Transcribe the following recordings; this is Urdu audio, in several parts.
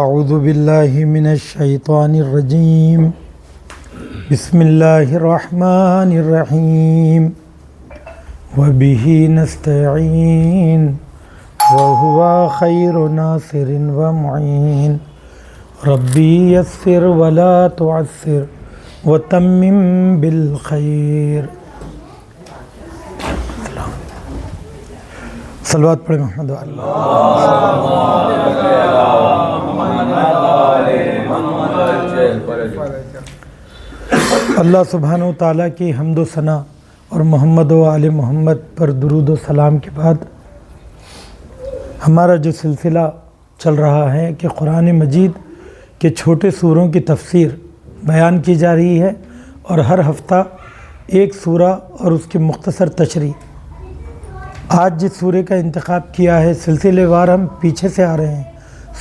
اعوذ باللہ من الشیطان الرجیم بسم اللہ الرحمن الرحیم وبہ نستعین وہو خیر ناصر ومعین ربی یسر ولا تعسر وتمم بالخیر۔ صلوات پڑھیں محمد اللہ سبحانہ و تعالیٰ کی حمد و ثنا اور محمد و آل محمد پر درود و سلام کے بعد ہمارا جو سلسلہ چل رہا ہے کہ قرآن مجید کے چھوٹے سوروں کی تفسیر بیان کی جا رہی ہے، اور ہر ہفتہ ایک سورہ اور اس کی مختصر تشریح۔ آج جس سورے کا انتخاب کیا ہے، سلسلے وار ہم پیچھے سے آ رہے ہیں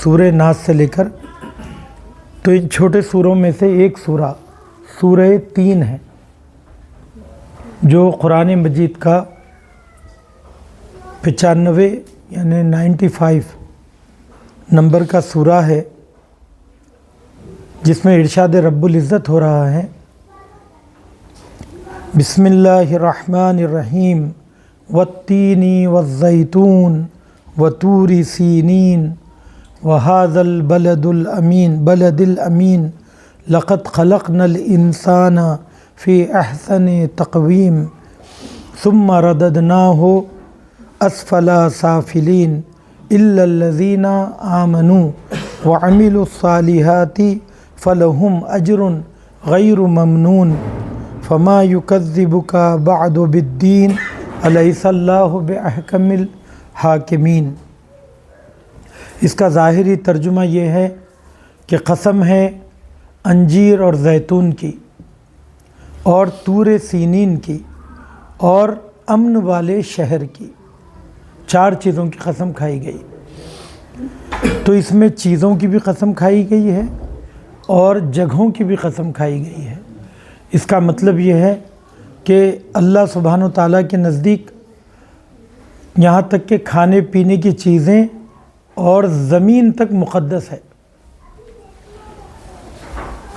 سورہ ناس سے لے کر، تو ان چھوٹے سوروں میں سے ایک سورہ سورہ 3 ہے جو قرآن مجید کا 95 یعنی 95 نمبر کا سورہ ہے، جس میں ارشاد رب العزت ہو رہا ہے بسم اللہ الرحمن الرحیم والتین والزیتون وطور سینین وهذا البلد الامین لقد خلقنا الانسان فی احسن تقویم ثم رددناه اسفل سافلین الا الذین آمنوا وعملوا الصالحات فلهم اجر غیر ممنون فما یکذبک بعد بالدین الیس اللہ باحکم الحاکمین۔ اس کا ظاہری ترجمہ یہ ہے کہ قسم ہے انجیر اور زیتون کی اور طور سینین کی اور امن والے شہر کی، 4 چیزوں کی قسم کھائی گئی۔ تو اس میں چیزوں کی بھی قسم کھائی گئی ہے اور جگہوں کی بھی قسم کھائی گئی ہے۔ اس کا مطلب یہ ہے کہ اللہ سبحانہ و تعالیٰ کے نزدیک یہاں تک کہ کھانے پینے کی چیزیں اور زمین تک مقدس ہے۔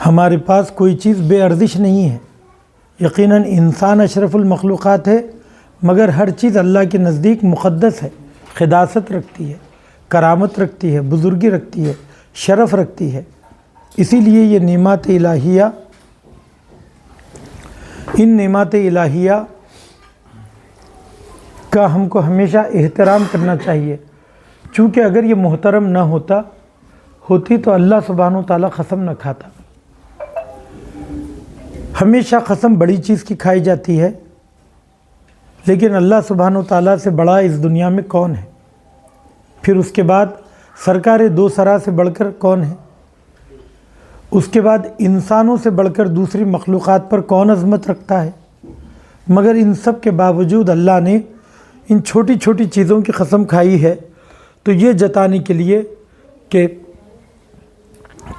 ہمارے پاس کوئی چیز بے ارزش نہیں ہے۔ یقیناً انسان اشرف المخلوقات ہے، مگر ہر چیز اللہ کے نزدیک مقدس ہے، قداست رکھتی ہے، کرامت رکھتی ہے، بزرگی رکھتی ہے، شرف رکھتی ہے۔ اسی لیے یہ نعمات الہیہ، ان نعمات الہیہ کا ہم کو ہمیشہ احترام کرنا چاہیے، چونکہ اگر یہ محترم نہ ہوتی تو اللہ سبحانہ و تعالیٰ قسم نہ کھاتا۔ ہمیشہ قسم بڑی چیز کی کھائی جاتی ہے، لیکن اللہ سبحانہ و تعالیٰ سے بڑا اس دنیا میں کون ہے؟ پھر اس کے بعد سرکار دو سرا سے بڑھ کر کون ہے؟ اس کے بعد انسانوں سے بڑھ کر دوسری مخلوقات پر کون عظمت رکھتا ہے؟ مگر ان سب کے باوجود اللہ نے ان چھوٹی چھوٹی چیزوں کی قسم کھائی ہے، تو یہ جتانے کے لیے کہ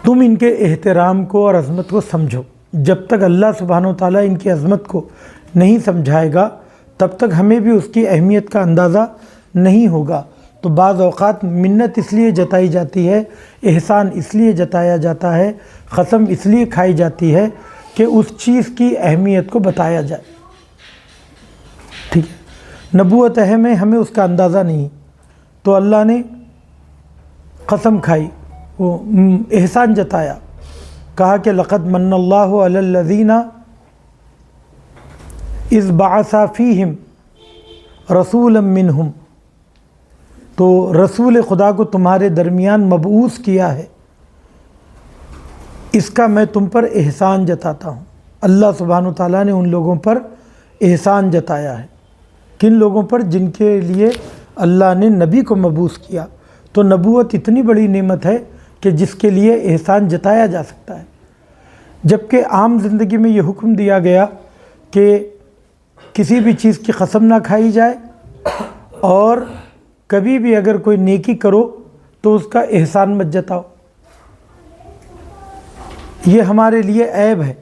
تم ان کے احترام کو اور عظمت کو سمجھو۔ جب تک اللہ سبحانہ و تعالیٰ ان کی عظمت کو نہیں سمجھائے گا، تب تک ہمیں بھی اس کی اہمیت کا اندازہ نہیں ہوگا۔ تو بعض اوقات منت اس لیے جتائی جاتی ہے، احسان اس لیے جتایا جاتا ہے، قسم اس لیے کھائی جاتی ہے کہ اس چیز کی اہمیت کو بتایا جائے۔ ٹھیک ہے، نبوت اہم ہے، ہمیں اس کا اندازہ نہیں، تو اللہ نے قسم کھائی، وہ احسان جتایا، کہا کہ لقد من اللہ علی الذین اذ بعث فیہم رسولا منہم، تو رسول خدا کو تمہارے درمیان مبعوث کیا ہے، اس کا میں تم پر احسان جتاتا ہوں۔ اللہ سبحانہ وتعالیٰ نے ان لوگوں پر احسان جتایا ہے، کن لوگوں پر؟ جن کے لیے اللہ نے نبی کو مبعوث کیا۔ تو نبوت اتنی بڑی نعمت ہے کہ جس کے لیے احسان جتایا جا سکتا ہے، جبکہ عام زندگی میں یہ حکم دیا گیا کہ کسی بھی چیز کی قسم نہ کھائی جائے، اور کبھی بھی اگر کوئی نیکی کرو تو اس کا احسان مت جتاؤ۔ یہ ہمارے لیے عیب ہے،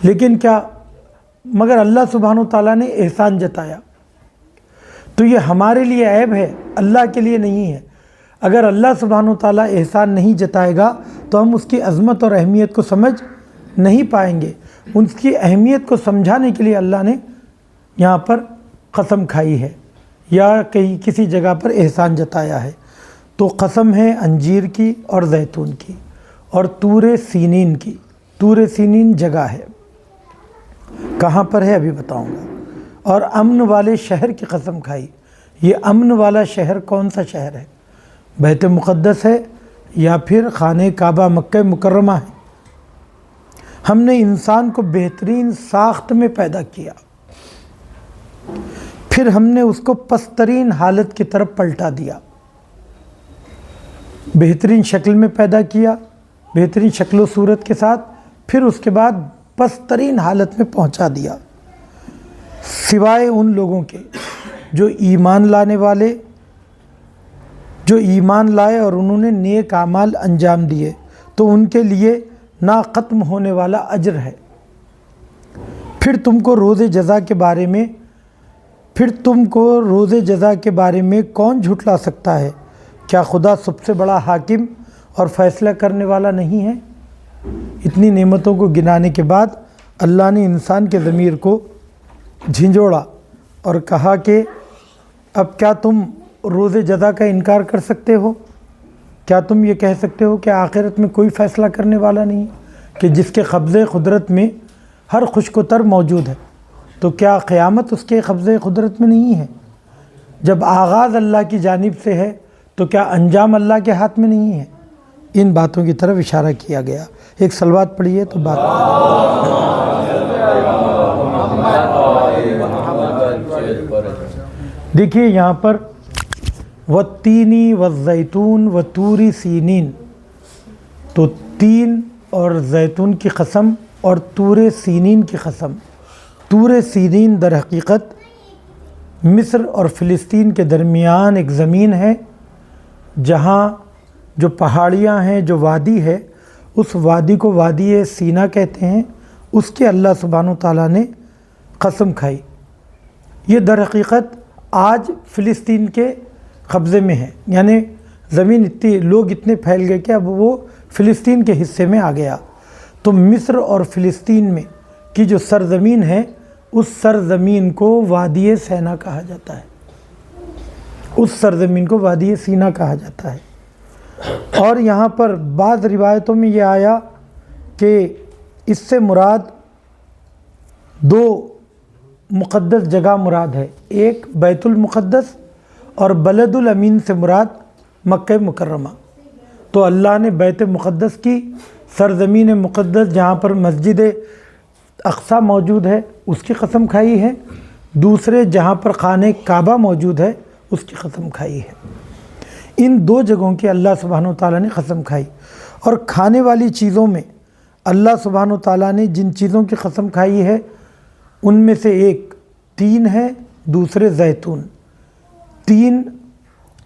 لیکن کیا مگر اللہ سبحانہ و تعالیٰ نے احسان جتایا، تو یہ ہمارے لیے عیب ہے، اللہ کے لیے نہیں ہے۔ اگر اللہ سبحانہ و تعالیٰ احسان نہیں جتائے گا تو ہم اس کی عظمت اور اہمیت کو سمجھ نہیں پائیں گے۔ اس کی اہمیت کو سمجھانے کے لیے اللہ نے یہاں پر قسم کھائی ہے یا کہیں کسی جگہ پر احسان جتایا ہے۔ تو قسم ہے انجیر کی اور زیتون کی اور طور سینین کی۔ طور سینین جگہ ہے، کہاں پر ہے ابھی بتاؤں گا۔ اور امن والے شہر کی قسم کھائی۔ یہ امن والا شہر کون سا شہر ہے؟ بیت مقدس ہے یا پھر خانہ کعبہ مکہ مکرمہ ہے؟ ہم نے انسان کو بہترین ساخت میں پیدا کیا، پھر ہم نے اس کو پسترین حالت کی طرف پلٹا دیا۔ بہترین شکل میں پیدا کیا، بہترین شکل و صورت کے ساتھ، پھر اس کے بعد پسترین حالت میں پہنچا دیا، سوائے ان لوگوں کے جو ایمان لانے والے، جو ایمان لائے اور انہوں نے نیک اعمال انجام دیے، تو ان کے لیے نا ختم ہونے والا اجر ہے۔ پھر تم کو روز جزا کے بارے میں کون جھٹلا سکتا ہے؟ کیا خدا سب سے بڑا حاکم اور فیصلہ کرنے والا نہیں ہے؟ اتنی نعمتوں کو گنانے کے بعد اللہ نے انسان کے ضمیر کو جھنجھوڑا اور کہا کہ اب کیا تم روز جزا کا انکار کر سکتے ہو؟ کیا تم یہ کہہ سکتے ہو کہ آخرت میں کوئی فیصلہ کرنے والا نہیں، کہ جس کے قبضے قدرت میں ہر خشک و تر موجود ہے؟ تو کیا قیامت اس کے قبضے قدرت میں نہیں ہے؟ جب آغاز اللہ کی جانب سے ہے تو کیا انجام اللہ کے ہاتھ میں نہیں ہے؟ ان باتوں کی طرف اشارہ کیا گیا۔ ایک صلوات پڑھیے تو بات۔ دیکھیے یہاں پر والتینی والزیتون وطور سینین، تو تین اور زیتون کی قسم اور طور سینین کی قسم۔ طور سینین در حقیقت مصر اور فلسطین کے درمیان ایک زمین ہے، جہاں جو پہاڑیاں ہیں، جو وادی ہے، اس وادی کو وادی سینا کہتے ہیں۔ اس کے اللہ سبحانہ و تعالیٰ نے قسم کھائی۔ یہ در حقیقت آج فلسطین کے قبضے میں ہے، یعنی زمین لوگ اتنے پھیل گئے کہ اب وہ فلسطین کے حصے میں آ گیا۔ تو مصر اور فلسطین میں کی جو سرزمین ہے، اس سرزمین کو وادی سینا کہا جاتا ہے، اس سرزمین کو وادی سینا کہا جاتا ہے۔ اور یہاں پر بعض روایتوں میں یہ آیا کہ اس سے مراد دو مقدس جگہ مراد ہے، ایک بیت المقدس اور بلد الامین سے مراد مکہ مکرمہ۔ تو اللہ نے بیت مقدس کی سرزمین مقدس جہاں پر مسجد اقصیٰ موجود ہے اس کی قسم کھائی ہے، دوسرے جہاں پر خانہ کعبہ موجود ہے اس کی قسم کھائی ہے۔ ان دو جگہوں کی اللہ سبحانہ و تعالیٰ نے قسم کھائی۔ اور کھانے والی چیزوں میں اللہ سبحانہ و تعالیٰ نے جن چیزوں کی قسم کھائی ہے ان میں سے ایک تین ہے، دوسرے زیتون۔ تین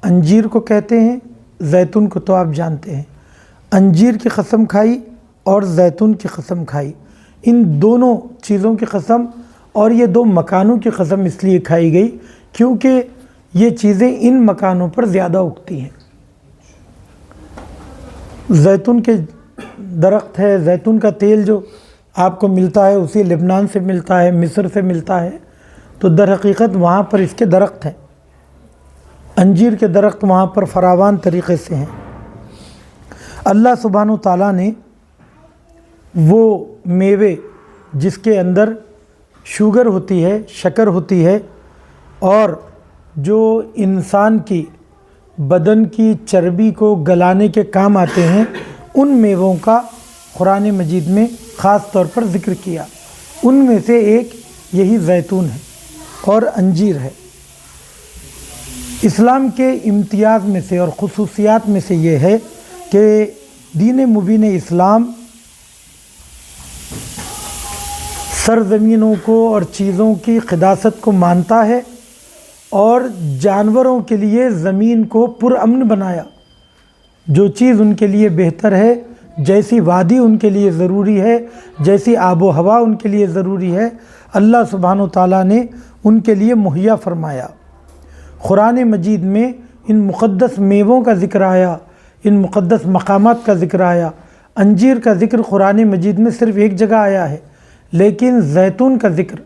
انجیر کو کہتے ہیں، زیتون کو تو آپ جانتے ہیں۔ انجیر کی قسم کھائی اور زیتون کی قسم کھائی۔ ان دونوں چیزوں کی قسم، اور یہ دو مکانوں کی قسم اس لیے کھائی گئی کیونکہ یہ چیزیں ان مکانوں پر زیادہ اگتی ہیں۔ زیتون کے درخت ہے، زیتون کا تیل جو آپ کو ملتا ہے اسی لبنان سے ملتا ہے، مصر سے ملتا ہے، تو در حقیقت وہاں پر اس کے درخت ہیں۔ انجیر کے درخت وہاں پر فراوان طریقے سے ہیں۔ اللہ سبحانہ و تعالیٰ نے وہ میوے جس کے اندر شوگر ہوتی ہے، شکر ہوتی ہے، اور جو انسان کی بدن کی چربی کو گلانے کے کام آتے ہیں، ان میووں کا قرآن مجید میں خاص طور پر ذکر کیا۔ ان میں سے ایک یہی زیتون ہے اور انجیر ہے۔ اسلام کے امتیاز میں سے اور خصوصیات میں سے یہ ہے کہ دین مبین اسلام سرزمینوں کو اور چیزوں کی قداست کو مانتا ہے، اور جانوروں کے لیے زمین کو پرامن بنایا۔ جو چیز ان کے لیے بہتر ہے، جیسی وادی ان کے لیے ضروری ہے، جیسی آب و ہوا ان کے لیے ضروری ہے، اللہ سبحانہ و تعالیٰ نے ان کے لیے مہیا فرمایا۔ قرآن مجید میں ان مقدس میووں کا ذکر آیا، ان مقدس مقامات کا ذکر آیا۔ انجیر کا ذکر قرآن مجید میں صرف ایک جگہ آیا ہے، لیکن زیتون کا ذکر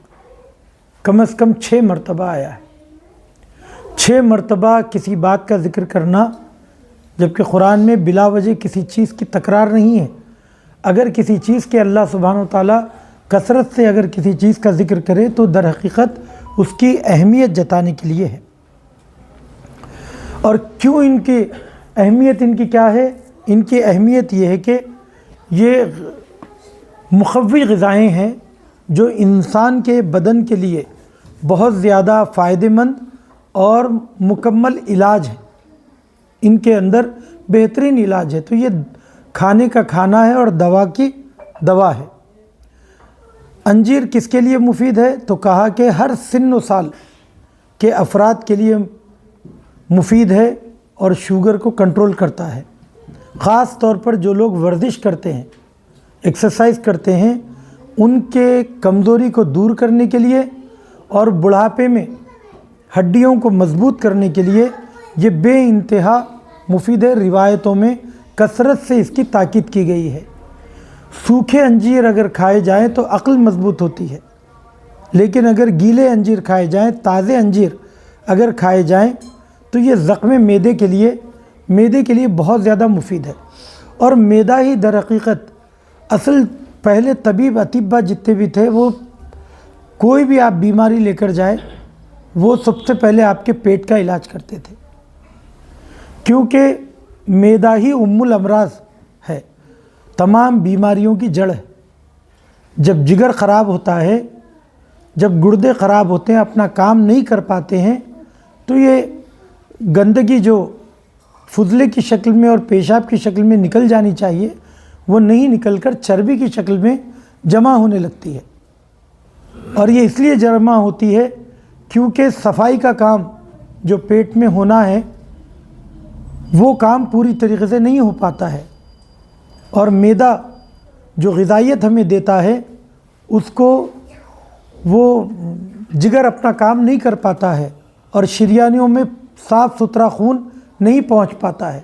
کم از کم 6 مرتبہ آیا ہے۔ 6 مرتبہ کسی بات کا ذکر کرنا، جبکہ قرآن میں بلا وجہ کسی چیز کی تکرار نہیں ہے۔ اگر کسی چیز کے اللہ سبحانہ وتعالیٰ کثرت سے اگر کسی چیز کا ذکر کرے تو در حقیقت اس کی اہمیت جتانے کے لیے ہے۔ اور کیوں ان کی اہمیت ان کی کیا ہے؟ ان کی اہمیت یہ ہے کہ یہ مقوی غذائیں ہیں جو انسان کے بدن کے لیے بہت زیادہ فائدہ مند اور مکمل علاج ہے۔ ان کے اندر بہترین علاج ہے، تو یہ کھانے کا کھانا ہے اور دوا کی دوا ہے۔ انجیر کس کے لیے مفید ہے؟ تو کہا کہ ہر سن و سال کے افراد کے لیے مفید ہے اور شوگر کو کنٹرول کرتا ہے۔ خاص طور پر جو لوگ ورزش کرتے ہیں، ایکسرسائز کرتے ہیں، ان کے کمزوری کو دور کرنے کے لیے اور بڑھاپے میں ہڈیوں کو مضبوط کرنے کے لیے یہ بے انتہا مفید ہے۔ روایتوں میں کثرت سے اس کی تاکید کی گئی ہے۔ سوکھے انجیر اگر کھائے جائیں تو عقل مضبوط ہوتی ہے، لیکن اگر گیلے انجیر کھائے جائیں، تازے انجیر اگر کھائے جائیں تو یہ زخم معدے کے لیے بہت زیادہ مفید ہے۔ اور معدہ ہی در حقیقت اصل پہلے طبیب اطباء جتنے بھی تھے، وہ کوئی بھی آپ بیماری لے کر جائے وہ سب سے پہلے آپ کے پیٹ کا علاج کرتے تھے، کیونکہ معدہ ہی ام الامراض ہے، تمام بیماریوں کی جڑ ہے۔ جب جگر خراب ہوتا ہے، جب گردے خراب ہوتے ہیں، اپنا کام نہیں کر پاتے ہیں، تو یہ گندگی جو فضلے کی شکل میں اور پیشاب کی شکل میں نکل جانی چاہیے وہ نہیں نکل کر چربی کی شکل میں جمع ہونے لگتی ہے۔ اور یہ اس لیے جمع ہوتی ہے کیونکہ صفائی کا کام جو پیٹ میں ہونا ہے وہ کام پوری طریقے سے نہیں ہو پاتا ہے، اور معدہ جو غذائیت ہمیں دیتا ہے اس کو وہ جگر اپنا کام نہیں کر پاتا ہے، اور شریانیوں میں صاف ستھرا خون نہیں پہنچ پاتا ہے۔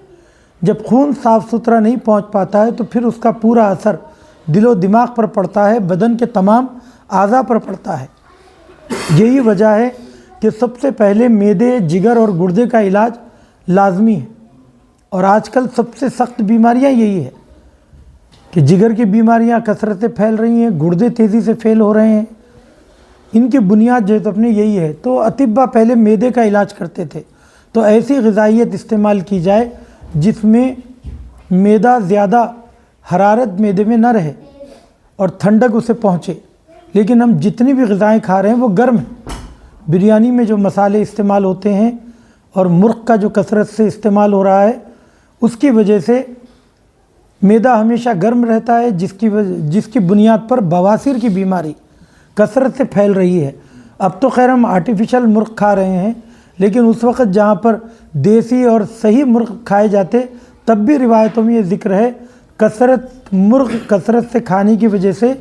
جب خون صاف ستھرا نہیں پہنچ پاتا ہے تو پھر اس کا پورا اثر دل و دماغ پر پڑتا ہے، بدن کے تمام اعضاء پر پڑتا ہے۔ یہی وجہ ہے کہ سب سے پہلے معدے، جگر اور گردے کا علاج لازمی ہے۔ اور آج کل سب سے سخت بیماریاں یہی ہے کہ جگر کی بیماریاں کثرت سے پھیل رہی ہیں، گردے تیزی سے فیل ہو رہے ہیں۔ ان کی بنیاد جو اپنے یہی ہے۔ تو اطباء پہلے معدے کا علاج کرتے تھے، تو ایسی غذائیت استعمال کی جائے جس میں معدہ زیادہ حرارت معدے میں نہ رہے اور ٹھنڈک اسے پہنچے۔ لیکن ہم جتنی بھی غذائیں کھا رہے ہیں وہ گرم ہیں۔ بریانی میں جو مسالے استعمال ہوتے ہیں اور مرغ کا جو کثرت سے استعمال ہو رہا ہے، اس کی وجہ سے معدہ ہمیشہ گرم رہتا ہے، جس کی بنیاد پر بواسیر کی بیماری کثرت سے پھیل رہی ہے۔ اب تو خیر ہم آرٹیفیشل مرغ کھا رہے ہیں، لیکن اس وقت جہاں پر دیسی اور صحیح مرغ کھائے جاتے تب بھی روایتوں میں یہ ذکر ہے مرغ کثرت سے کھانے کی وجہ سے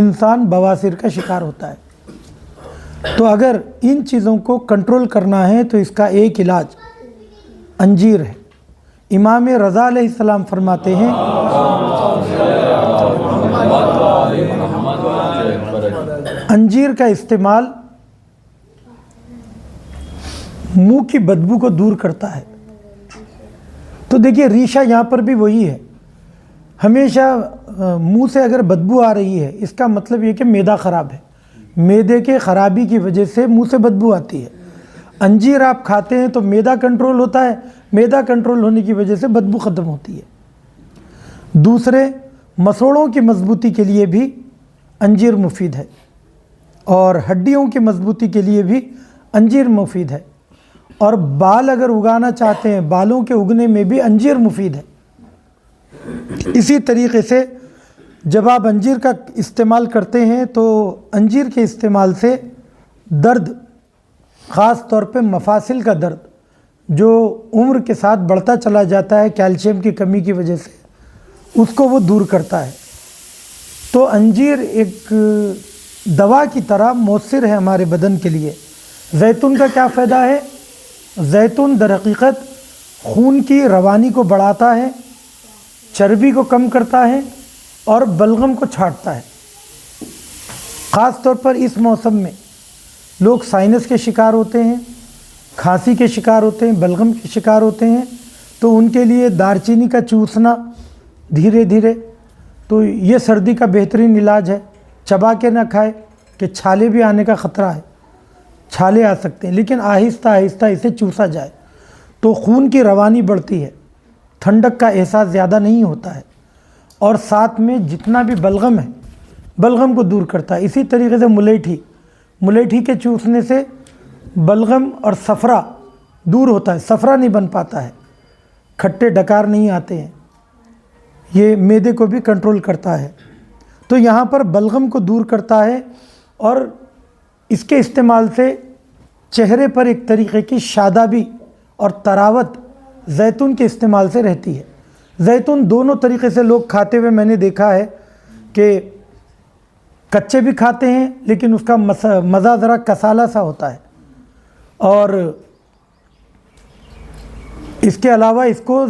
انسان بواسیر کا شکار ہوتا ہے۔ تو اگر ان چیزوں کو کنٹرول کرنا ہے تو اس کا ایک علاج انجیر ہے۔ امام رضا علیہ السلام فرماتے ہیں انجیر کا استعمال منہ کی بدبو کو دور کرتا ہے۔ تو دیکھیے ریشہ یہاں پر بھی وہی ہے، ہمیشہ منہ سے اگر بدبو آ رہی ہے اس کا مطلب یہ کہ معدہ خراب ہے، معدے کے خرابی کی وجہ سے منہ سے بدبو آتی ہے۔ انجیر آپ کھاتے ہیں تو معدہ کنٹرول ہوتا ہے، معدہ کنٹرول ہونے کی وجہ سے بدبو ختم ہوتی ہے۔ دوسرے، مسوڑوں کی مضبوطی کے لیے بھی انجیر مفید ہے، اور ہڈیوں کی مضبوطی کے لیے بھی انجیر مفید ہے، اور بال اگر اگانا چاہتے ہیں بالوں کے اگنے میں بھی انجیر مفید ہے۔ اسی طریقے سے جب آپ انجیر کا استعمال کرتے ہیں تو انجیر کے استعمال سے درد، خاص طور پہ مفاصل کا درد جو عمر کے ساتھ بڑھتا چلا جاتا ہے کیلشیم کی کمی کی وجہ سے، اس کو وہ دور کرتا ہے۔ تو انجیر ایک دوا کی طرح مؤثر ہے ہمارے بدن کے لیے۔ زیتون کا کیا فائدہ ہے؟ زیتون در حقیقت خون کی روانی کو بڑھاتا ہے، چربی کو کم کرتا ہے اور بلغم کو چھاٹتا ہے۔ خاص طور پر اس موسم میں لوگ سائنس کے شکار ہوتے ہیں، کھانسی کے شکار ہوتے ہیں، بلغم کے شکار ہوتے ہیں، تو ان کے لیے دارچینی کا چوسنا دھیرے دھیرے، تو یہ سردی کا بہترین علاج ہے۔ چبا کے نہ کھائے کہ چھالے بھی آنے کا خطرہ ہے، چھالے آ سکتے ہیں، لیکن آہستہ آہستہ اسے چوسا جائے تو خون کی روانی بڑھتی ہے، ٹھنڈک کا احساس زیادہ نہیں ہوتا ہے، اور ساتھ میں جتنا بھی بلغم ہے بلغم کو دور کرتا ہے۔ اسی طریقے سے ملیٹھی کے چوسنے سے بلغم اور صفرا دور ہوتا ہے، صفرا نہیں بن پاتا ہے، کھٹے ڈکار نہیں آتے ہیں، یہ معدے کو بھی کنٹرول کرتا ہے۔ تو یہاں پر بلغم کو دور کرتا ہے، اور اس کے استعمال سے چہرے پر ایک طریقے کی شادابی اور تراوت زیتون کے استعمال سے رہتی ہے۔ زیتون دونوں طریقے سے لوگ کھاتے ہوئے میں نے دیکھا ہے کہ کچے بھی کھاتے ہیں، لیکن اس کا مزہ ذرا کسالہ سا ہوتا ہے، اور اس کے علاوہ اس کو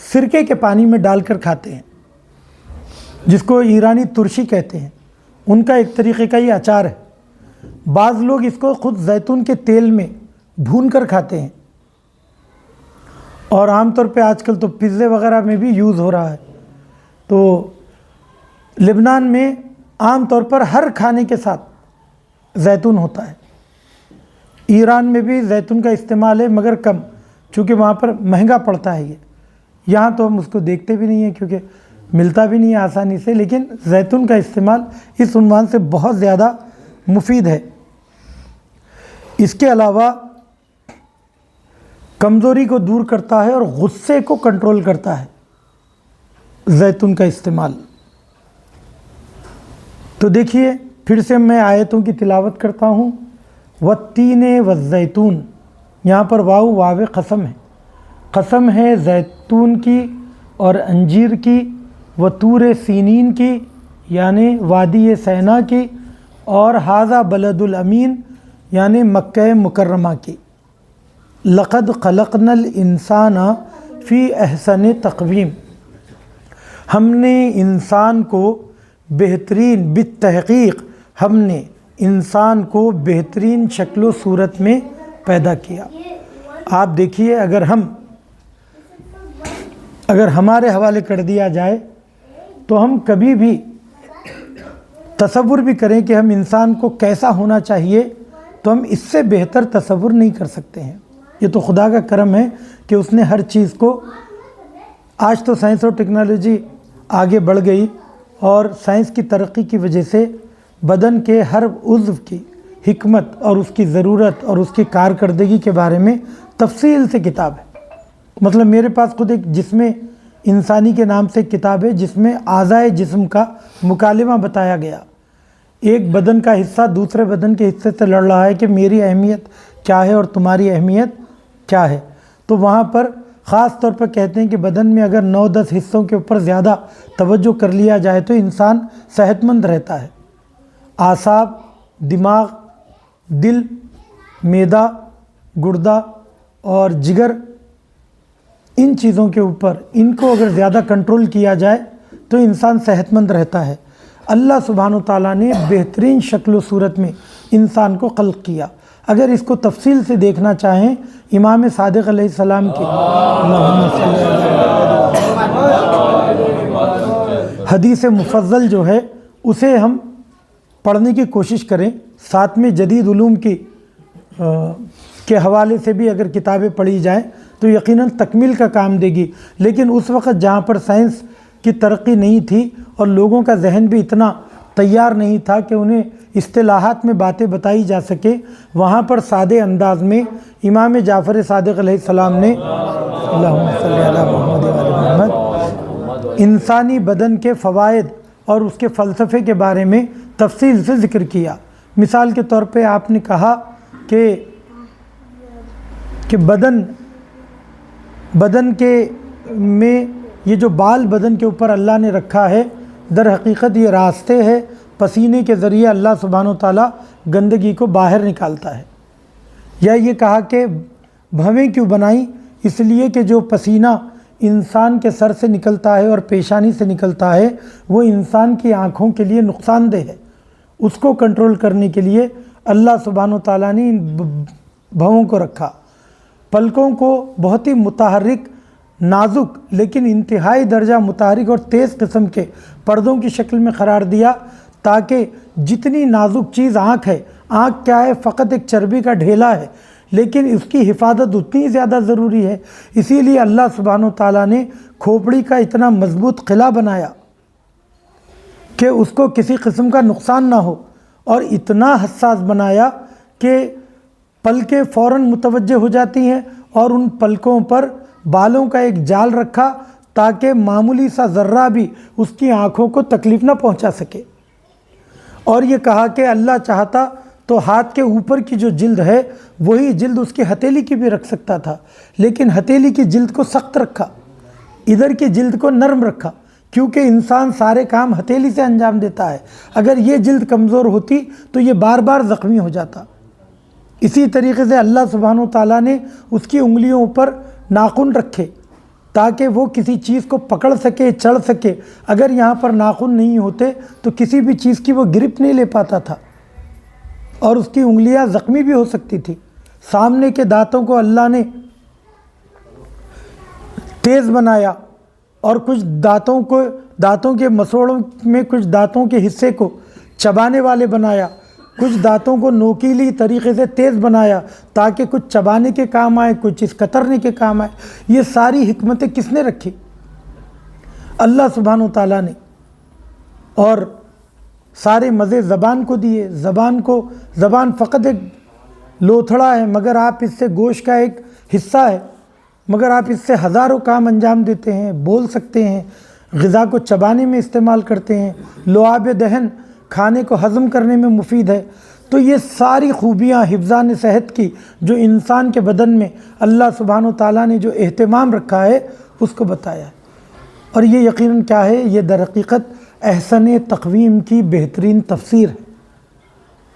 سرکے کے پانی میں ڈال کر کھاتے ہیں، جس کو ایرانی ترشی کہتے ہیں، ان کا ایک طریقے کا یہ اچار ہے۔ بعض لوگ اس کو خود زیتون کے تیل میں بھون کر کھاتے ہیں، اور عام طور پہ آج کل تو پیزے وغیرہ میں بھی یوز ہو رہا ہے۔ تو لبنان میں عام طور پر ہر کھانے کے ساتھ زیتون ہوتا ہے۔ ایران میں بھی زیتون کا استعمال ہے، مگر کم، چونکہ وہاں پر مہنگا پڑتا ہے یہ، یہاں تو ہم اس کو دیکھتے بھی نہیں ہیں کیونکہ ملتا بھی نہیں ہے آسانی سے، لیکن زیتون کا استعمال اس عنوان سے بہت زیادہ مفید ہے۔ اس کے علاوہ کمزوری کو دور کرتا ہے اور غصے کو کنٹرول کرتا ہے زیتون کا استعمال۔ تو دیکھیے پھر سے میں آیتوں کی تلاوت کرتا ہوں۔ والتین والزیتون، یہاں پر واو قسم ہے، قسم ہے زیتون کی اور انجیر کی، وطور سینین کی یعنی وادی سینا کی، اور ھذا بلد الامین یعنی مکہ مکرمہ کی۔ لقد خلقنا الانسان فی احسن تقویم، ہم نے انسان کو بہترین، بالتحقیق ہم نے انسان کو بہترین شکل و صورت میں پیدا کیا۔ آپ دیکھیے اگر ہمارے حوالے کر دیا جائے تو ہم کبھی بھی تصور بھی کریں کہ ہم انسان کو کیسا ہونا چاہیے تو ہم اس سے بہتر تصور نہیں کر سکتے ہیں۔ یہ تو خدا کا کرم ہے کہ اس نے ہر چیز کو، آج تو سائنس اور ٹیکنالوجی آگے بڑھ گئی، اور سائنس کی ترقی کی وجہ سے بدن کے ہر عضو کی حکمت اور اس کی ضرورت اور اس کی کارکردگی کے بارے میں تفصیل سے کتاب ہے۔ مطلب میرے پاس خود ایک جسم انسانی کے نام سے کتاب ہے جس میں اعضائے جسم کا مکالمہ بتایا گیا، ایک بدن کا حصہ دوسرے بدن کے حصے سے لڑ رہا ہے کہ میری اہمیت کیا ہے اور تمہاری اہمیت کیا ہے۔ تو وہاں پر خاص طور پر کہتے ہیں کہ بدن میں اگر 9-10 حصوں کے اوپر زیادہ توجہ کر لیا جائے تو انسان صحت مند رہتا ہے۔ اعصاب، دماغ، دل، معدہ، گردہ اور جگر، ان چیزوں کے اوپر ان کو اگر زیادہ کنٹرول کیا جائے تو انسان صحت مند رہتا ہے۔ اللہ سبحانہ وتعالیٰ نے بہترین شکل و صورت میں انسان کو خلق کیا۔ اگر اس کو تفصیل سے دیکھنا چاہیں امام صادق علیہ السلام کی حدیث مفضل جو ہے اسے ہم پڑھنے کی کوشش کریں، ساتھ میں جدید علوم کے حوالے سے بھی اگر کتابیں پڑھی جائیں تو یقیناً تکمیل کا کام دے گی۔ لیکن اس وقت جہاں پر سائنس کی ترقی نہیں تھی اور لوگوں کا ذہن بھی اتنا تیار نہیں تھا کہ انہیں اصطلاحات میں باتیں بتائی جا سکے، وہاں پر سادے انداز میں امام جعفر صادق علیہ السلام نے اللہم صلی علی محمد و علی محمد انسانی بدن کے فوائد اور اس کے فلسفے کے بارے میں تفصیل سے ذکر کیا۔ مثال کے طور پہ آپ نے کہا کہ بدن کے میں یہ جو بال بدن کے اوپر اللہ نے رکھا ہے، در حقیقت یہ راستے ہے، پسینے کے ذریعے اللہ سبحانہ و تعالیٰ گندگی کو باہر نکالتا ہے۔ یا یہ کہا کہ بھویں کیوں بنائیں، اس لیے کہ جو پسینہ انسان کے سر سے نکلتا ہے اور پیشانی سے نکلتا ہے وہ انسان کی آنکھوں کے لیے نقصان دہ ہے۔ اس کو کنٹرول کرنے کے لیے اللہ سبحانہ و تعالیٰ نے ان بھووں کو رکھا۔ پلکوں کو بہت ہی متحرک، نازک لیکن انتہائی درجہ متحرک اور تیز قسم کے پردوں کی شکل میں قرار دیا، تاکہ جتنی نازک چیز آنکھ ہے، آنکھ کیا ہے؟ فقط ایک چربی کا ڈھیلا ہے، لیکن اس کی حفاظت اتنی زیادہ ضروری ہے۔ اسی لیے اللہ سبحانہ و تعالیٰ نے کھوپڑی کا اتنا مضبوط قلعہ بنایا کہ اس کو کسی قسم کا نقصان نہ ہو، اور اتنا حساس بنایا کہ پلکیں فوراً متوجہ ہو جاتی ہیں، اور ان پلکوں پر بالوں کا ایک جال رکھا تاکہ معمولی سا ذرہ بھی اس کی آنکھوں کو تکلیف نہ پہنچا سکے۔ اور یہ کہا کہ اللہ چاہتا تو ہاتھ کے اوپر کی جو جلد ہے وہی جلد اس کی ہتھیلی کی بھی رکھ سکتا تھا، لیکن ہتھیلی کی جلد کو سخت رکھا، ادھر کی جلد کو نرم رکھا، کیونکہ انسان سارے کام ہتھیلی سے انجام دیتا ہے۔ اگر یہ جلد کمزور ہوتی تو یہ بار بار زخمی ہو جاتا۔ اسی طریقے سے اللہ سبحانہ و تعالیٰ نے اس کی انگلیوں پر ناخن رکھے تاکہ وہ کسی چیز کو پکڑ سکے، چڑھ سکے۔ اگر یہاں پر ناخن نہیں ہوتے تو کسی بھی چیز کی وہ گرپ نہیں لے پاتا تھا، اور اس کی انگلیاں زخمی بھی ہو سکتی تھی۔ سامنے کے دانتوں کو اللہ نے تیز بنایا، اور کچھ دانتوں کے مسوڑوں میں کچھ دانتوں کے حصے کو چبانے والے بنایا، کچھ دانتوں کو نوکیلی طریقے سے تیز بنایا تاکہ کچھ چبانے کے کام آئے، کچھ اس کترنے کے کام آئے۔ یہ ساری حکمتیں کس نے رکھی؟ اللہ سبحانہ و تعالیٰ نے۔ اور سارے مزے زبان کو دیے۔ زبان فقط ایک لوتھڑا ہے، مگر آپ اس سے گوشت کا ایک حصہ ہے، مگر آپ اس سے ہزاروں کام انجام دیتے ہیں، بول سکتے ہیں، غذا کو چبانے میں استعمال کرتے ہیں، لعاب دہن کھانے کو ہضم کرنے میں مفید ہے۔ تو یہ ساری خوبیاں حفظان صحت کی جو انسان کے بدن میں اللہ سبحانہ و تعالیٰ نے جو اہتمام رکھا ہے اس کو بتایا ہے۔ اور یہ یقیناً کیا ہے؟ یہ در حقیقت احسن تقویم کی بہترین تفسیر ہے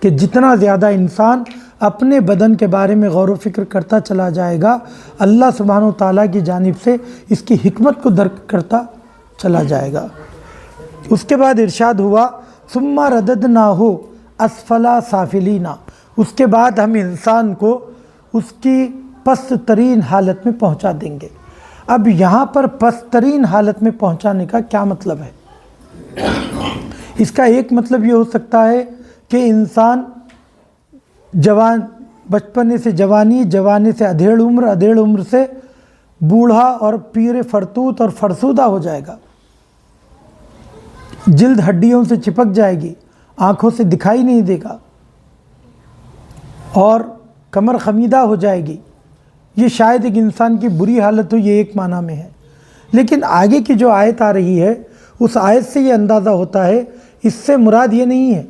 کہ جتنا زیادہ انسان اپنے بدن کے بارے میں غور و فکر کرتا چلا جائے گا، اللہ سبحانہ و تعالیٰ کی جانب سے اس کی حکمت کو درک کرتا چلا جائے گا۔ اس کے بعد ارشاد ہوا ثم رددناہ اسفل سافلین، اس کے بعد ہم انسان کو اس کی پست ترین حالت میں پہنچا دیں گے۔ اب یہاں پر پست ترین حالت میں پہنچانے کا کیا مطلب ہے؟ اس کا ایک مطلب یہ ہو سکتا ہے کہ انسان بچپنے سے جوانی، جوانے سے ادھیڑ عمر، ادھیڑ عمر سے بوڑھا اور پیر فرتوت اور فرسودہ ہو جائے گا، جلد ہڈیوں سے چپک جائے گی، آنکھوں سے دکھائی نہیں دے گا، اور کمر خمیدہ ہو جائے گی۔ یہ شاید ایک انسان کی بری حالت ہو، یہ ایک معنی میں ہے۔ لیکن آگے کی جو آیت آ رہی ہے اس آیت سے یہ اندازہ ہوتا ہے، اس سے مراد یہ نہیں ہے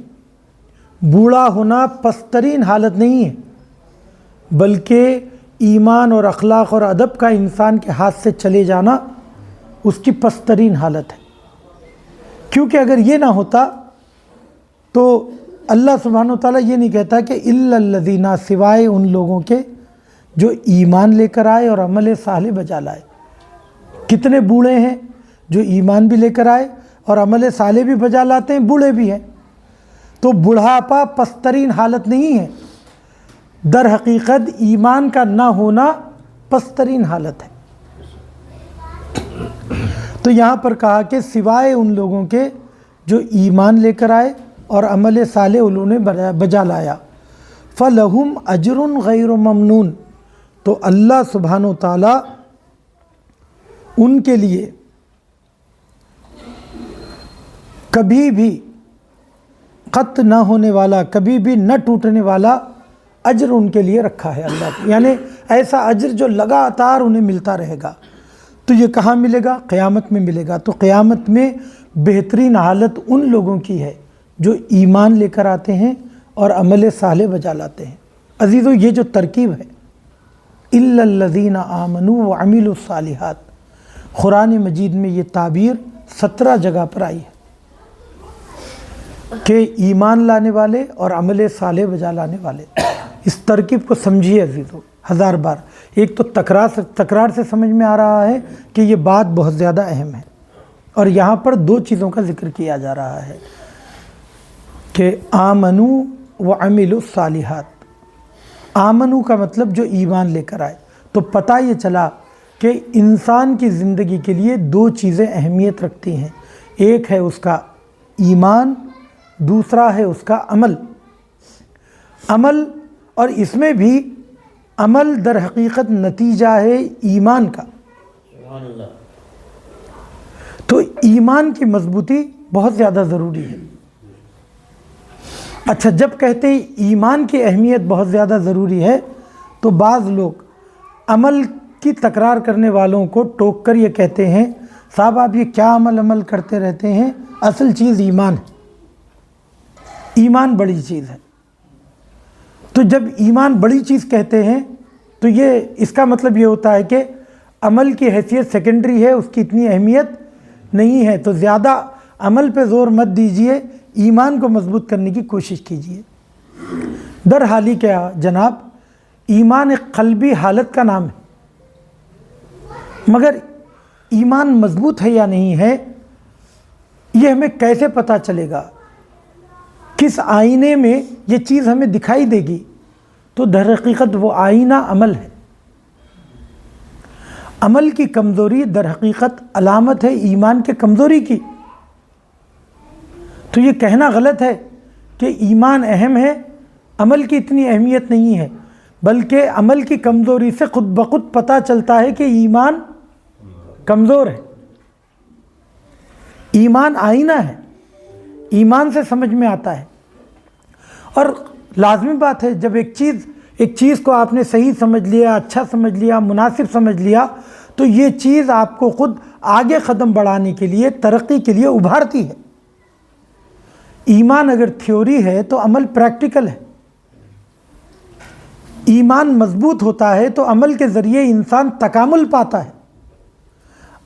بوڑھا ہونا پسترین حالت نہیں ہے، بلکہ ایمان اور اخلاق اور ادب کا انسان کے ہاتھ سے چلے جانا اس کی پسترین حالت ہے۔ کیونکہ اگر یہ نہ ہوتا تو اللہ سبحانہ و تعالیٰ یہ نہیں کہتا کہ الا الذین، سوائے ان لوگوں کے جو ایمان لے کر آئے اور عمل صالح بجا لائے۔ کتنے بوڑھے ہیں جو ایمان بھی لے کر آئے اور عمل صالح بھی بجا لاتے ہیں، بوڑھے بھی ہیں۔ تو بڑھاپا پسترین حالت نہیں ہے، در حقیقت ایمان کا نہ ہونا پسترین حالت ہے۔ تو یہاں پر کہا کہ سوائے ان لوگوں کے جو ایمان لے کر آئے اور عمل صالح انہوں نے بجا لایا، فَلَهُمْ أَجْرٌ غَيْرُ مَمْنُونَ، تو اللہ سبحانہ و تعالیٰ ان کے لیے کبھی بھی قط نہ ہونے والا، کبھی بھی نہ ٹوٹنے والا اجر ان کے لیے رکھا ہے اللہ نے، یعنی ایسا اجر جو لگاتار انہیں ملتا رہے گا۔ تو یہ کہاں ملے گا؟ قیامت میں ملے گا۔ تو قیامت میں بہترین حالت ان لوگوں کی ہے جو ایمان لے کر آتے ہیں اور عمل صالح بجا لاتے ہیں۔ عزیزو، یہ جو ترکیب ہے الا الذین آمنوا وعملوا الصالحات، قرآن مجید میں یہ تعبیر 17 جگہ پر آئی ہے کہ ایمان لانے والے اور عمل صالح بجا لانے والے۔ اس ترکیب کو سمجھیے عزیزو، 1000 بار. ایک تو تکرار سے سمجھ میں آ رہا ہے کہ یہ بات بہت زیادہ اہم ہے، اور یہاں پر 2 چیزوں کا ذکر کیا جا رہا ہے کہ آمنو وعملوا الصالحات. آمنو کا مطلب جو ایمان لے کر آئے. تو پتہ یہ چلا کہ انسان کی زندگی کے لیے 2 چیزیں اہمیت رکھتی ہیں. ایک ہے اس کا ایمان، دوسرا ہے اس کا عمل. عمل، اور اس میں بھی عمل در حقیقت نتیجہ ہے ایمان کا. تو ایمان کی مضبوطی بہت زیادہ ضروری ہے. اچھا، جب کہتے ہیں ایمان کی اہمیت بہت زیادہ ضروری ہے تو بعض لوگ عمل کی تکرار کرنے والوں کو ٹوک کر یہ کہتے ہیں صاحب آپ یہ کیا عمل کرتے رہتے ہیں، اصل چیز ایمان ہے، ایمان بڑی چیز ہے. تو جب ایمان بڑی چیز کہتے ہیں تو یہ اس کا مطلب یہ ہوتا ہے کہ عمل کی حیثیت سیکنڈری ہے، اس کی اتنی اہمیت نہیں ہے. تو زیادہ عمل پہ زور مت دیجئے، ایمان کو مضبوط کرنے کی کوشش کیجئے. در حالی کیا جناب، ایمان ایک قلبی حالت کا نام ہے، مگر ایمان مضبوط ہے یا نہیں ہے یہ ہمیں کیسے پتہ چلے گا؟ کس آئینے میں یہ چیز ہمیں دکھائی دے گی؟ تو در حقیقت وہ آئینہ عمل ہے. عمل کی کمزوری در حقیقت علامت ہے ایمان کے کمزوری کی. تو یہ کہنا غلط ہے کہ ایمان اہم ہے، عمل کی اتنی اہمیت نہیں ہے، بلکہ عمل کی کمزوری سے خود بخود پتہ چلتا ہے کہ ایمان کمزور ہے. ایمان آئینہ ہے، ایمان سے سمجھ میں آتا ہے. اور لازمی بات ہے جب ایک چیز کو آپ نے صحیح سمجھ لیا، اچھا سمجھ لیا، مناسب سمجھ لیا، تو یہ چیز آپ کو خود آگے قدم بڑھانے کے لیے، ترقی کے لیے ابھارتی ہے. ایمان اگر تھیوری ہے تو عمل پریکٹیکل ہے. ایمان مضبوط ہوتا ہے تو عمل کے ذریعے انسان تکامل پاتا ہے.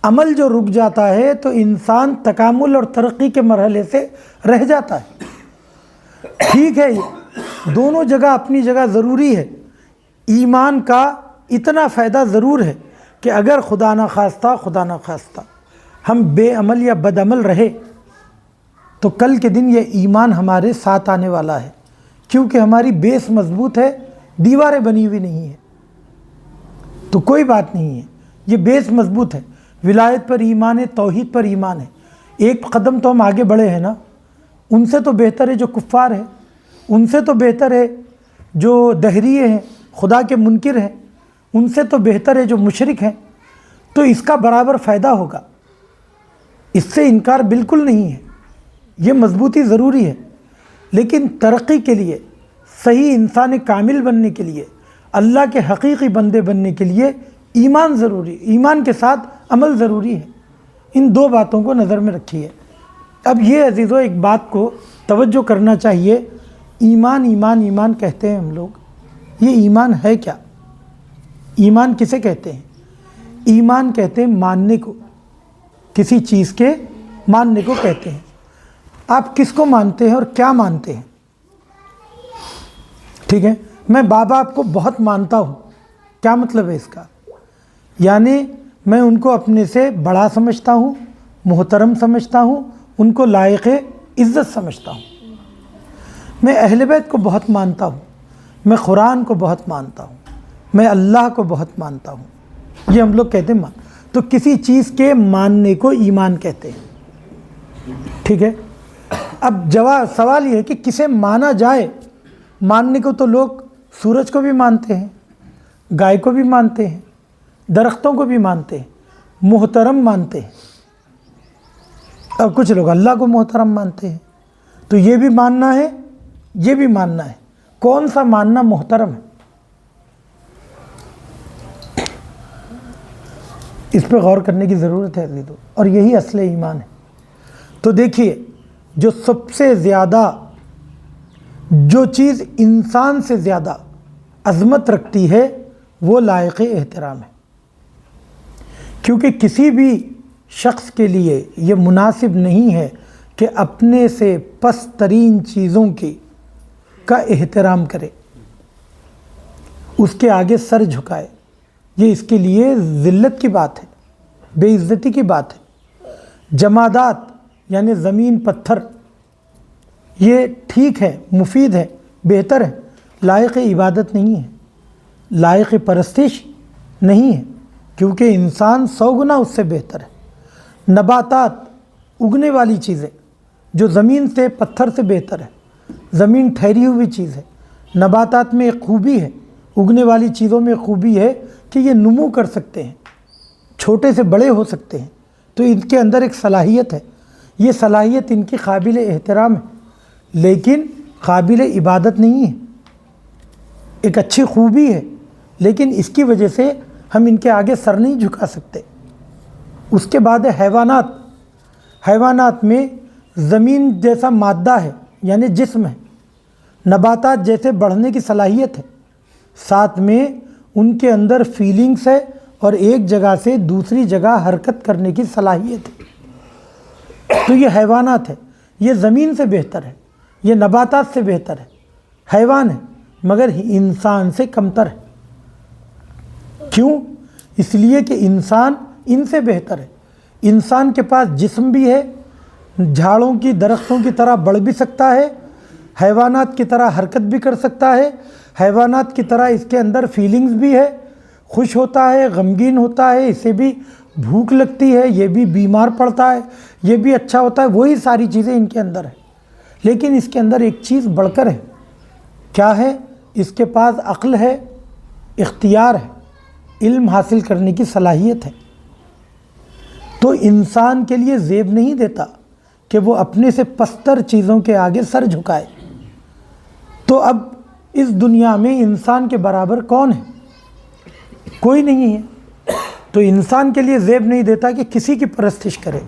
عمل جو رک جاتا ہے تو انسان تکامل اور ترقی کے مرحلے سے رہ جاتا ہے. ٹھیک ہے، یہ دونوں جگہ اپنی جگہ ضروری ہے. ایمان کا اتنا فائدہ ضرور ہے کہ اگر خدا نہ خواستہ ہم بے عمل یا بد عمل رہے تو کل کے دن یہ ایمان ہمارے ساتھ آنے والا ہے، کیونکہ ہماری بیس مضبوط ہے، دیواریں بنی ہوئی نہیں ہیں. تو کوئی بات نہیں ہے، یہ بیس مضبوط ہے. ولایت پر ایمان ہے، توحید پر ایمان ہے. ایک قدم تو ہم آگے بڑھے ہیں نا. ان سے تو بہتر ہے جو کفار ہیں، ان سے تو بہتر ہے جو دہریے ہیں، خدا کے منکر ہیں، ان سے تو بہتر ہے جو مشرک ہیں. تو اس کا برابر فائدہ ہوگا، اس سے انکار بالکل نہیں ہے. یہ مضبوطی ضروری ہے، لیکن ترقی کے لیے، صحیح انسان کامل بننے کے لیے، اللہ کے حقیقی بندے بننے کے لیے ایمان ضروری، ایمان کے ساتھ عمل ضروری ہے. ان 2 باتوں کو نظر میں رکھیے. اب یہ عزیزو ایک بات کو توجہ کرنا چاہیے، ایمان کہتے ہیں ہم لوگ، یہ ایمان ہے کیا؟ ایمان کسے کہتے ہیں؟ ایمان کہتے ہیں ماننے کو، کسی چیز کے ماننے کو کہتے ہیں. آپ کس کو مانتے ہیں اور کیا مانتے ہیں؟ ٹھیک ہے، میں باپ کو بہت مانتا ہوں. کیا مطلب ہے اس کا؟ یعنی میں ان کو اپنے سے بڑا سمجھتا ہوں، محترم سمجھتا ہوں، ان کو لائق عزت سمجھتا ہوں. میں اہل بیت کو بہت مانتا ہوں، میں قرآن کو بہت مانتا ہوں، میں اللہ کو بہت مانتا ہوں. یہ ہم لوگ کہتے ہیں تو کسی چیز کے ماننے کو ایمان کہتے ہیں. ٹھیک ہے، اب سوال یہ ہے کہ کسے مانا جائے. ماننے کو تو لوگ سورج کو بھی مانتے ہیں، گائے کو بھی مانتے ہیں، درختوں کو بھی مانتے ہیں، محترم مانتے ہیں. اور کچھ لوگ اللہ کو محترم مانتے ہیں. تو یہ بھی ماننا ہے، یہ بھی ماننا ہے. کون سا ماننا محترم ہے؟ اس پہ غور کرنے کی ضرورت ہے عزیزو، اور یہی اصل ایمان ہے. تو دیکھیے، جو سب سے زیادہ، جو چیز انسان سے زیادہ عظمت رکھتی ہے وہ لائق احترام ہے. کیونکہ کسی بھی شخص کے لیے یہ مناسب نہیں ہے کہ اپنے سے پست ترین چیزوں کا احترام کرے، اس کے آگے سر جھکائے، یہ اس کے لیے ذلت کی بات ہے، بے عزتی کی بات ہے۔ جمادات یعنی زمین پتھر یہ ٹھیک ہے، مفید ہے، بہتر ہے، لائق عبادت نہیں ہے، لائق پرستش نہیں ہے، کیونکہ انسان 100 گنا اس سے بہتر ہے۔ نباتات اگنے والی چیزیں جو زمین سے پتھر سے بہتر ہے، زمین ٹھہری ہوئی چیز ہے۔ نباتات میں ایک خوبی ہے، اگنے والی چیزوں میں خوبی ہے کہ یہ نمو کر سکتے ہیں، چھوٹے سے بڑے ہو سکتے ہیں، تو ان کے اندر ایک صلاحیت ہے، یہ صلاحیت ان کی قابل احترام ہے، لیکن قابل عبادت نہیں ہے۔ ایک اچھی خوبی ہے، لیکن اس کی وجہ سے ہم ان کے آگے سر نہیں جھکا سکتے۔ اس کے بعد ہے حیوانات۔ حیوانات میں زمین جیسا مادہ ہے یعنی جسم ہے، نباتات جیسے بڑھنے کی صلاحیت ہے، ساتھ میں ان کے اندر فیلنگس ہے اور ایک جگہ سے دوسری جگہ حرکت کرنے کی صلاحیت ہے۔ تو یہ حیوانات ہے، یہ زمین سے بہتر ہے، یہ نباتات سے بہتر ہے، حیوان ہے مگر انسان سے کمتر ہے۔ کیوں؟ اس لیے کہ انسان ان سے بہتر ہے۔ انسان کے پاس جسم بھی ہے، جھاڑوں کی درختوں کی طرح بڑھ بھی سکتا ہے، حیوانات کی طرح حرکت بھی کر سکتا ہے، حیوانات کی طرح اس کے اندر فیلنگز بھی ہے، خوش ہوتا ہے، غمگین ہوتا ہے، اسے بھی بھوک لگتی ہے، یہ بھی بیمار پڑتا ہے، یہ بھی اچھا ہوتا ہے، وہی ساری چیزیں ان کے اندر ہیں۔ لیکن اس کے اندر ایک چیز بڑھ کر ہے، کیا ہے؟ اس کے پاس عقل ہے، اختیار ہے، علم حاصل کرنے کی صلاحیت ہے۔ تو انسان کے لیے زیب نہیں دیتا کہ وہ اپنے سے پستر چیزوں کے آگے سر جھکائے۔ تو اب اس دنیا میں انسان کے برابر کون ہے؟ کوئی نہیں ہے۔ تو انسان کے لیے زیب نہیں دیتا کہ کسی کی پرستش کرے۔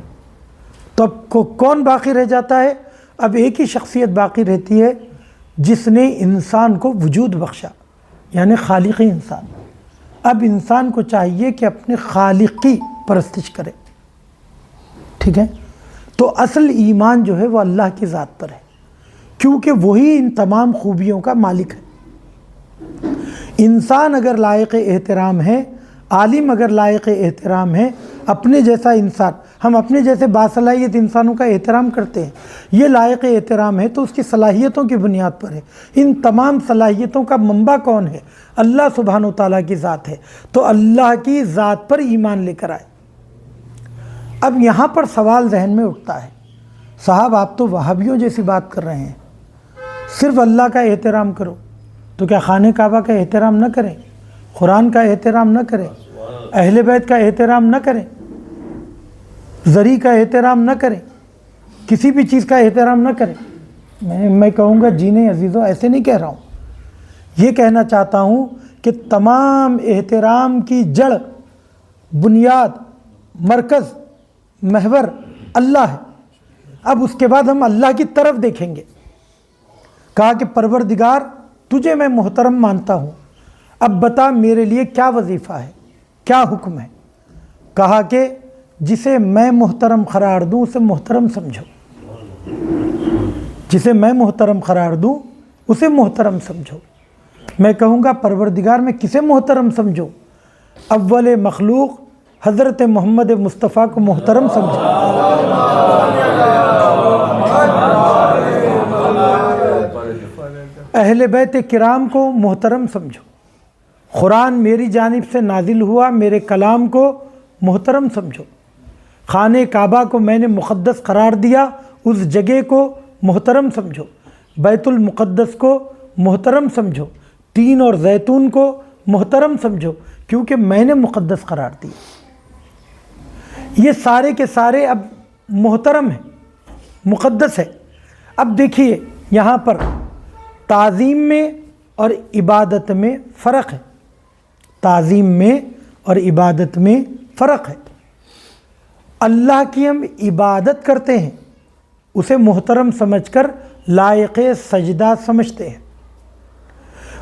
تو اب کون باقی رہ جاتا ہے؟ اب ایک ہی شخصیت باقی رہتی ہے جس نے انسان کو وجود بخشا، یعنی خالق انسان۔ اب انسان کو چاہیے کہ اپنے خالق کی پرستش کرے، ٹھیک ہے؟ تو اصل ایمان جو ہے وہ اللہ کی ذات پر ہے، کیونکہ وہی ان تمام خوبیوں کا مالک ہے۔ انسان اگر لائق احترام ہے، عالم اگر لائق احترام ہے، اپنے جیسا انسان، ہم اپنے جیسے باصلاحیت انسانوں کا احترام کرتے ہیں، یہ لائق احترام ہے تو اس کی صلاحیتوں کی بنیاد پر ہے۔ ان تمام صلاحیتوں کا منبع کون ہے؟ اللہ سبحانہ وتعالیٰ کی ذات ہے۔ تو اللہ کی ذات پر ایمان لے کر آئے۔ اب یہاں پر سوال ذہن میں اٹھتا ہے، صاحب آپ تو وہابیوں جیسی بات کر رہے ہیں، صرف اللہ کا احترام کرو، تو کیا خانہ کعبہ کا احترام نہ کریں، قرآن کا احترام نہ کریں، اہل بیت کا احترام نہ کریں، زری کا احترام نہ کریں، کسی بھی چیز کا احترام نہ کریں؟ میں کہوں گا جی نہیں عزیزو، ایسے نہیں کہہ رہا ہوں۔ یہ کہنا چاہتا ہوں کہ تمام احترام کی جڑ، بنیاد، مرکز، محور اللہ ہے۔ اب اس کے بعد ہم اللہ کی طرف دیکھیں گے۔ کہا کہ پروردگار تجھے میں محترم مانتا ہوں، اب بتا میرے لیے کیا وظیفہ ہے، کیا حکم ہے؟ کہا کہ جسے میں محترم قرار دوں اسے محترم سمجھو، جسے میں محترم قرار دوں اسے محترم سمجھو۔ میں کہوں گا پروردگار میں کسے محترم سمجھو؟ اول مخلوق حضرت محمد مصطفیٰ کو محترم سمجھو۔ اہل بیت کرام کو محترم سمجھو۔ قرآن میری جانب سے نازل ہوا، میرے کلام کو محترم سمجھو۔ خانہ کعبہ کو میں نے مقدس قرار دیا، اس جگہ کو محترم سمجھو۔ بیت المقدس کو محترم سمجھو، تین اور زیتون کو محترم سمجھو، کیونکہ میں نے مقدس قرار دیا۔ یہ سارے کے سارے اب محترم ہیں، مقدس ہے۔ اب دیکھیے یہاں پر تعظیم میں اور عبادت میں فرق ہے، تعظیم میں اور عبادت میں فرق ہے۔ اللہ کی ہم عبادت کرتے ہیں، اسے محترم سمجھ کر لائق سجدہ سمجھتے ہیں۔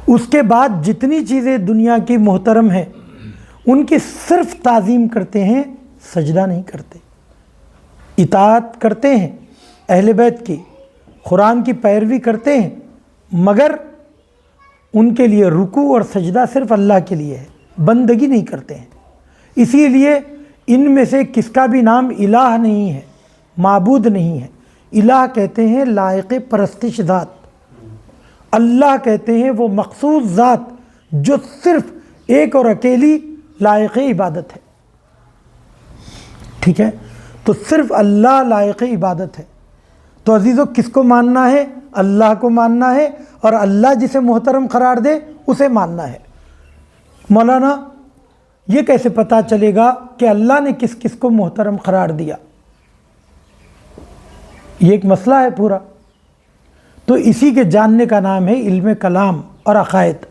اس کے بعد جتنی چیزیں دنیا کی محترم ہیں ان کی صرف تعظیم کرتے ہیں، سجدہ نہیں کرتے۔ اطاعت کرتے ہیں اہل بیت کی، قرآن کی پیروی کرتے ہیں، مگر ان کے لیے رکوع اور سجدہ صرف اللہ کے لیے ہے، بندگی نہیں کرتے ہیں۔ اسی لیے ان میں سے کس کا بھی نام الہ نہیں ہے، معبود نہیں ہے۔ الہ کہتے ہیں لائق پرستش ذات، اللہ کہتے ہیں وہ مخصوص ذات جو صرف ایک اور اکیلی لائق عبادت ہے۔ ٹھیک ہے، تو صرف اللہ لائق عبادت ہے۔ تو عزیزو کس کو ماننا ہے؟ اللہ کو ماننا ہے، اور اللہ جسے محترم قرار دے اسے ماننا ہے۔ مولانا یہ کیسے پتہ چلے گا کہ اللہ نے کس کس کو محترم قرار دیا؟ یہ ایک مسئلہ ہے پورا، تو اسی کے جاننے کا نام ہے علم کلام اور عقائد۔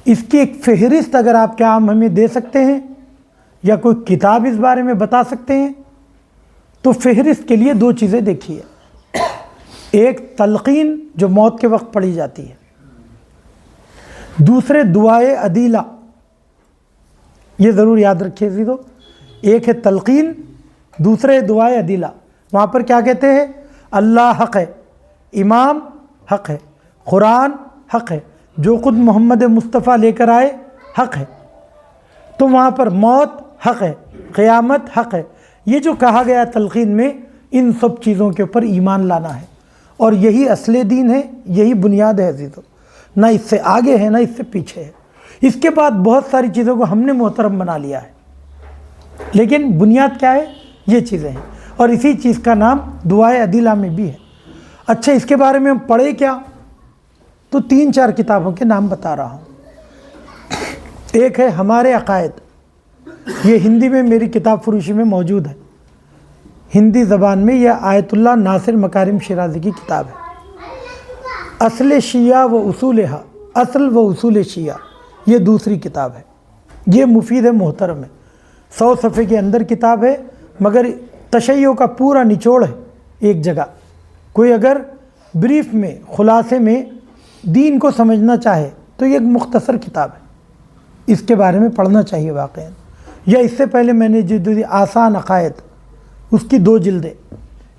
اس کی ایک فہرست اگر آپ کیا ہمیں دے سکتے ہیں یا کوئی کتاب اس بارے میں بتا سکتے ہیں تو فہرست کے لیے 2 چیزیں دیکھیے۔ ایک تلقین جو موت کے وقت پڑھی جاتی ہے، دوسرے دعائے عدیلہ۔ یہ ضرور یاد رکھیے عزیزو، ایک ہے تلقین، دوسرے دعائے عدیلہ۔ وہاں پر کیا کہتے ہیں؟ اللہ حق ہے، امام حق ہے، قرآن حق ہے، جو خود محمد مصطفیٰ لے کر آئے حق ہے۔ تو وہاں پر موت حق ہے، قیامت حق ہے۔ یہ جو کہا گیا تلقین میں، ان سب چیزوں کے اوپر ایمان لانا ہے، اور یہی اصل دین ہے، یہی بنیاد ہے عزیزو، نہ اس سے آگے ہے نہ اس سے پیچھے ہے۔ اس کے بعد بہت ساری چیزوں کو ہم نے محترم بنا لیا ہے، لیکن بنیاد کیا ہے؟ یہ چیزیں ہیں، اور اسی چیز کا نام دعائے عدیلہ میں بھی ہے۔ اچھا، اس کے بارے میں ہم پڑھے کیا؟ تو 3-4 کتابوں کے نام بتا رہا ہوں۔ ایک ہے ہمارے عقائد، یہ ہندی میں میری کتاب فروشی میں موجود ہے، ہندی زبان میں۔ یہ آیت اللہ ناصر مکارم شیرازی کی کتاب ہے۔ اصل شیعہ و اصولہا، اصل و اصول شیعہ، یہ دوسری کتاب ہے۔ یہ مفید ہے، محترم ہے، 100 صفحے کے اندر کتاب ہے، مگر تشیع کا پورا نچوڑ ہے ایک جگہ۔ کوئی اگر بریف میں، خلاصے میں دین کو سمجھنا چاہے تو یہ ایک مختصر کتاب ہے، اس کے بارے میں پڑھنا چاہیے واقعا۔ یا اس سے پہلے میں نے جو دی آسان عقائد، اس کی 2 جلدیں،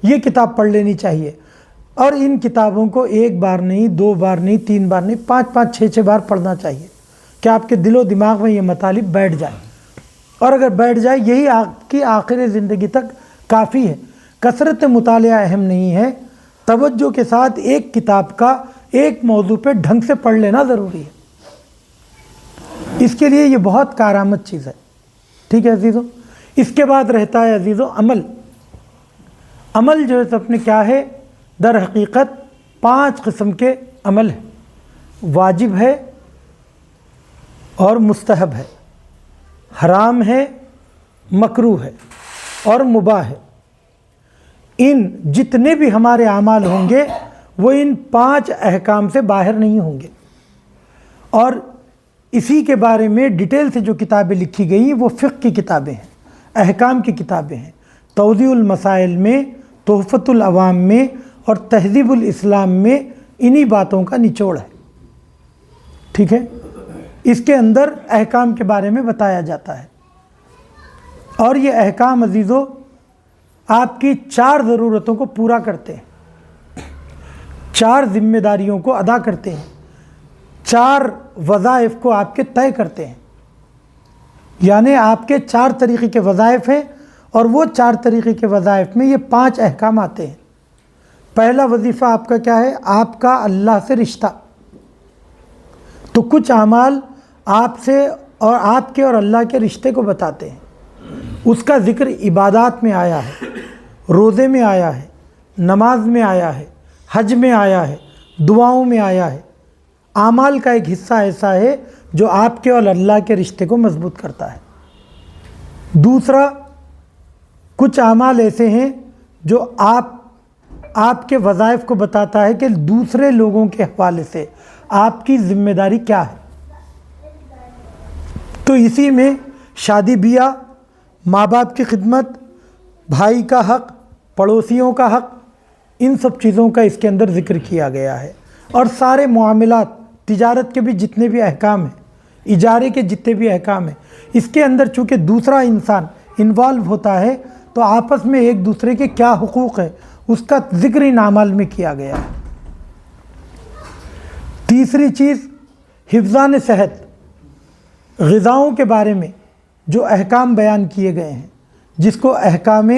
یہ کتاب پڑھ لینی چاہیے۔ اور ان کتابوں کو 1 بار نہیں، 2 بار نہیں، 3 بار نہیں، 5-5 6-6 بار پڑھنا چاہیے کہ آپ کے دل و دماغ میں یہ مطالب بیٹھ جائیں۔ اور اگر بیٹھ جائے، یہی آپ کی آخر زندگی تک کافی ہے۔ کثرت مطالعہ اہم نہیں ہے، توجہ کے ساتھ ایک کتاب کا ایک موضوع پہ ڈھنگ سے پڑھ لینا ضروری ہے۔ اس کے لیے یہ بہت کارآمد چیز ہے۔ ٹھیک ہے عزیزو، اس کے بعد رہتا ہے عزیزو عمل۔ عمل جو ہے اپنے کیا ہے؟ در حقیقت 5 قسم کے عمل ہیں۔ واجب ہے اور مستحب ہے، حرام ہے، مکروہ ہے اور مباح ہے۔ ان جتنے بھی ہمارے اعمال ہوں گے وہ ان 5 احکام سے باہر نہیں ہوں گے، اور اسی کے بارے میں ڈیٹیل سے جو کتابیں لکھی گئی وہ فقہ کی کتابیں ہیں، احکام کی کتابیں ہیں۔ توضیح المسائل میں، تحفۃ العوام میں اور تہذیب الاسلام میں انہی باتوں کا نچوڑ ہے۔ ٹھیک ہے، اس کے اندر احکام کے بارے میں بتایا جاتا ہے، اور یہ احکام عزیزو آپ کی 4 ضرورتوں کو پورا کرتے ہیں، 4 ذمہ داریوں کو ادا کرتے ہیں، 4 وظائف کو آپ کے طے کرتے ہیں۔ یعنی آپ کے 4 طریقے کے وظائف ہیں، اور وہ 4 طریقے کے وظائف میں یہ 5 احکام آتے ہیں۔ پہلا وظیفہ آپ کا کیا ہے؟ آپ کا اللہ سے رشتہ۔ تو کچھ اعمال آپ سے اور آپ کے اور اللہ کے رشتے کو بتاتے ہیں۔ اس کا ذکر عبادات میں آیا ہے، روزے میں آیا ہے، نماز میں آیا ہے، حج میں آیا ہے، دعاؤں میں آیا ہے۔ اعمال کا ایک حصہ ایسا ہے جو آپ کے اور اللہ کے رشتے کو مضبوط کرتا ہے۔ دوسرا، کچھ اعمال ایسے ہیں جو آپ کے وظائف کو بتاتا ہے کہ دوسرے لوگوں کے حوالے سے آپ کی ذمہ داری کیا ہے۔ تو اسی میں شادی بیاہ، ماں باپ کی خدمت، بھائی کا حق، پڑوسیوں کا حق، ان سب چیزوں کا اس کے اندر ذکر کیا گیا ہے۔ اور سارے معاملات، تجارت کے بھی جتنے بھی احکام ہیں، اجارے کے جتنے بھی احکام ہیں، اس کے اندر چونکہ دوسرا انسان انوالو ہوتا ہے تو آپس میں ایک دوسرے کے کیا حقوق ہے اس کا ذکر ان اعمال میں کیا گیا ہے۔ تیسری چیز حفظان صحت، غذاؤں کے بارے میں جو احکام بیان کیے گئے ہیں، جس کو احکام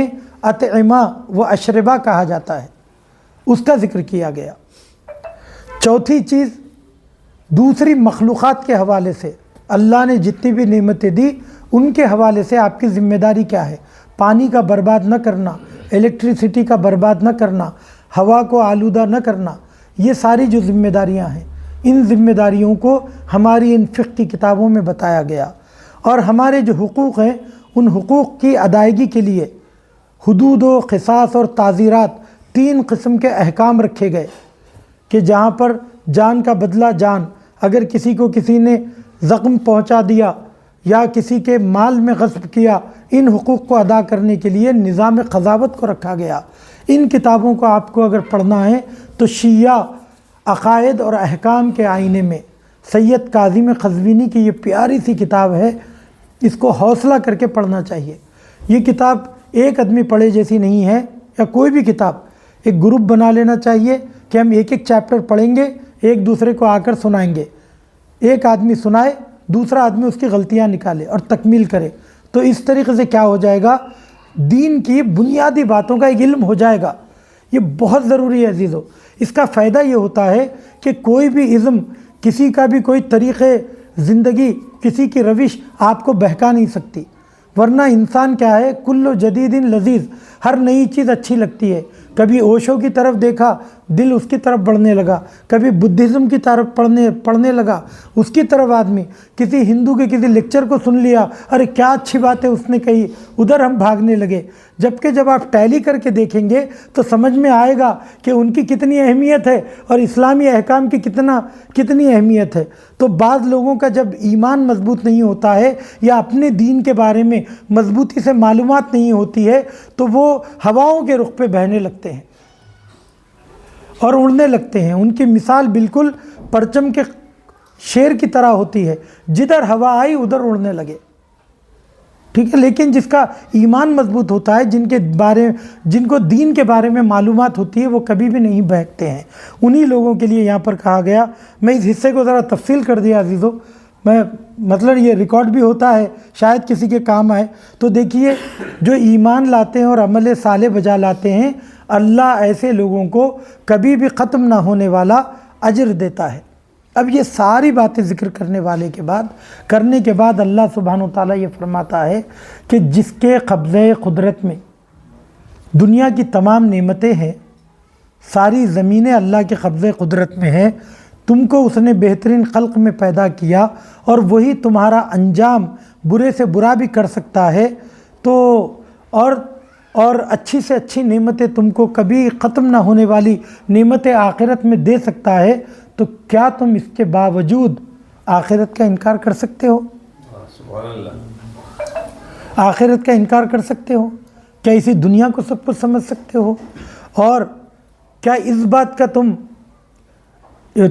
اطعمہ و اشربہ کہا جاتا ہے، اس کا ذکر کیا گیا۔ چوتھی چیز، دوسری مخلوقات کے حوالے سے اللہ نے جتنی بھی نعمتیں دی ان کے حوالے سے آپ کی ذمہ داری کیا ہے، پانی کا برباد نہ کرنا، الیکٹریسٹی کا برباد نہ کرنا، ہوا کو آلودہ نہ کرنا، یہ ساری جو ذمہ داریاں ہیں، ان ذمہ داریوں کو ہماری ان فقہ کی کتابوں میں بتایا گیا، اور ہمارے جو حقوق ہیں ان حقوق کی ادائیگی کے لیے حدود و قصاص اور تعزیرات، 3 قسم کے احکام رکھے گئے کہ جہاں پر جان کا بدلہ جان، اگر کسی کو کسی نے زخم پہنچا دیا یا کسی کے مال میں غصب کیا، ان حقوق کو ادا کرنے کے لیے نظام قضاوت کو رکھا گیا۔ ان کتابوں کو آپ کو اگر پڑھنا ہے تو شیعہ عقائد اور احکام کے آئینے میں سید کاظم قزوینی کی یہ پیاری سی کتاب ہے، اس کو حوصلہ کر کے پڑھنا چاہیے۔ یہ کتاب ایک آدمی پڑھے جیسی نہیں ہے، یا کوئی بھی کتاب ایک گروپ بنا لینا چاہیے کہ ہم ایک ایک چیپٹر پڑھیں گے، ایک دوسرے کو آ کر سنائیں گے، ایک آدمی سنائے، دوسرا آدمی اس کی غلطیاں نکالے اور تکمیل کرے، تو اس طریقے سے کیا ہو جائے گا، دین کی بنیادی باتوں کا ایک علم ہو جائے گا۔ یہ بہت ضروری ہے عزیزو۔ اس کا فائدہ یہ ہوتا ہے کہ کوئی بھی ازم، کسی کا بھی کوئی طریقے زندگی، کسی کی روش آپ کو بہکا نہیں سکتی، ورنہ انسان کیا ہے، کل جدید لذیذ، ہر نئی چیز اچھی لگتی ہے۔ کبھی اوشو کی طرف دیکھا، دل اس کی طرف بڑھنے لگا، کبھی بدھزم کی طرف پڑھنے لگا، اس کی طرف آدمی، کسی ہندو کے کسی لیکچر کو سن لیا، ارے کیا اچھی بات ہے اس نے کہی، ادھر ہم بھاگنے لگے۔ جبکہ جب آپ ٹیلی کر کے دیکھیں گے تو سمجھ میں آئے گا کہ ان کی کتنی اہمیت ہے اور اسلامی احکام کی کتنی اہمیت ہے۔ تو بعض لوگوں کا جب ایمان مضبوط نہیں ہوتا ہے یا اپنے دین کے بارے میں مضبوطی سے معلومات نہیں ہوتی ہے تو وہ ہواؤں کے رخ پہ بہنے لگتے ہیں اور اڑنے لگتے ہیں۔ ان کی مثال بالکل پرچم کے شیر کی طرح ہوتی ہے، جدھر ہوا آئی ادھر اڑنے لگے، ٹھیک ہے۔ لیکن جس کا ایمان مضبوط ہوتا ہے، جن کو دین کے بارے میں معلومات ہوتی ہے، وہ کبھی بھی نہیں بہکتے ہیں۔ انہی لوگوں کے لیے یہاں پر کہا گیا، میں اس حصے کو ذرا تفصیل کر دیا عزیزو، مطلب یہ ریکارڈ بھی ہوتا ہے، شاید کسی کے کام آئے۔ تو دیکھیے، جو ایمان لاتے ہیں اور عمل صالح بجا لاتے ہیں، اللہ ایسے لوگوں کو کبھی بھی ختم نہ ہونے والا اجر دیتا ہے۔ اب یہ ساری باتیں ذکر کرنے کے بعد اللہ سبحانہ و تعالیٰ یہ فرماتا ہے کہ جس کے قبضہ قدرت میں دنیا کی تمام نعمتیں ہیں، ساری زمینیں اللہ کے قبضہ قدرت میں ہیں، تم کو اس نے بہترین خلق میں پیدا کیا اور وہی تمہارا انجام برے سے برا بھی کر سکتا ہے، تو اور اچھی سے اچھی نعمتیں تم کو کبھی ختم نہ ہونے والی نعمتیں آخرت میں دے سکتا ہے، تو کیا تم اس کے باوجود آخرت کا انکار کر سکتے ہو؟ سبحان اللہ۔ آخرت کا انکار کر سکتے ہو؟ کیا اسی دنیا کو سب کچھ سمجھ سکتے ہو؟ اور کیا اس بات کا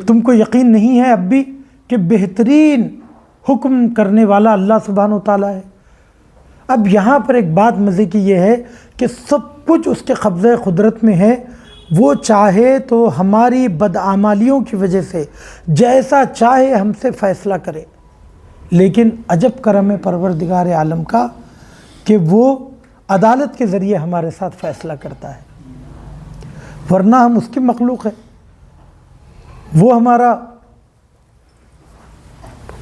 تم کو یقین نہیں ہے اب بھی کہ بہترین حکم کرنے والا اللہ سبحانہ و تعالیٰ ہے؟ اب یہاں پر ایک بات مزے کی یہ ہے کہ سب کچھ اس کے قبضہ قدرت میں ہے، وہ چاہے تو ہماری بدعمالیوں کی وجہ سے جیسا چاہے ہم سے فیصلہ کرے، لیکن عجب کرم ہے پروردگار عالم کا کہ وہ عدالت کے ذریعے ہمارے ساتھ فیصلہ کرتا ہے، ورنہ ہم اس کی مخلوق ہیں۔ وہ ہمارا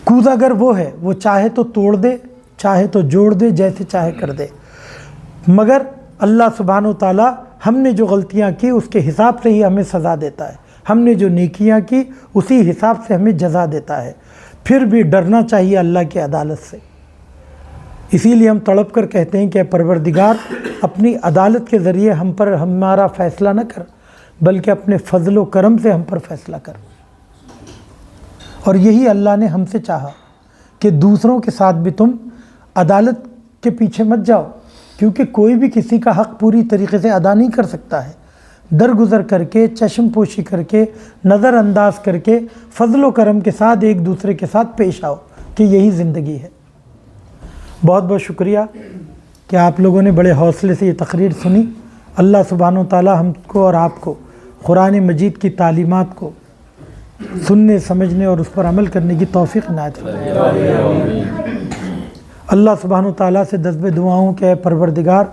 کوزاگر وہ ہے، وہ چاہے تو توڑ دے، چاہے تو جوڑ دے، جیسے چاہے کر دے، مگر اللہ سبحانہ و تعالیٰ ہم نے جو غلطیاں کی اس کے حساب سے ہی ہمیں سزا دیتا ہے، ہم نے جو نیکیاں کی اسی حساب سے ہمیں جزا دیتا ہے۔ پھر بھی ڈرنا چاہیے اللہ کی عدالت سے۔ اسی لیے ہم تڑپ کر کہتے ہیں کہ اے پروردگار، اپنی عدالت کے ذریعے ہم پر ہمارا فیصلہ نہ کر، بلکہ اپنے فضل و کرم سے ہم پر فیصلہ کر۔ اور یہی اللہ نے ہم سے چاہا کہ دوسروں کے ساتھ بھی تم عدالت کے پیچھے مت جاؤ، کیونکہ کوئی بھی کسی کا حق پوری طریقے سے ادا نہیں کر سکتا ہے۔ درگزر کر کے، چشم پوشی کر کے، نظر انداز کر کے، فضل و کرم کے ساتھ ایک دوسرے کے ساتھ پیش آؤ، کہ یہی زندگی ہے۔ بہت بہت شکریہ کہ آپ لوگوں نے بڑے حوصلے سے یہ تقریر سنی۔ اللہ سبحانہ و تعالی ہم کو اور آپ کو قرآن مجید کی تعلیمات کو سننے سمجھنے اور اس پر عمل کرنے کی توفیق عنایت فرمائے۔ اللہ سبحانہ و تعالیٰ سے دست دعاؤں کہ اے پروردگار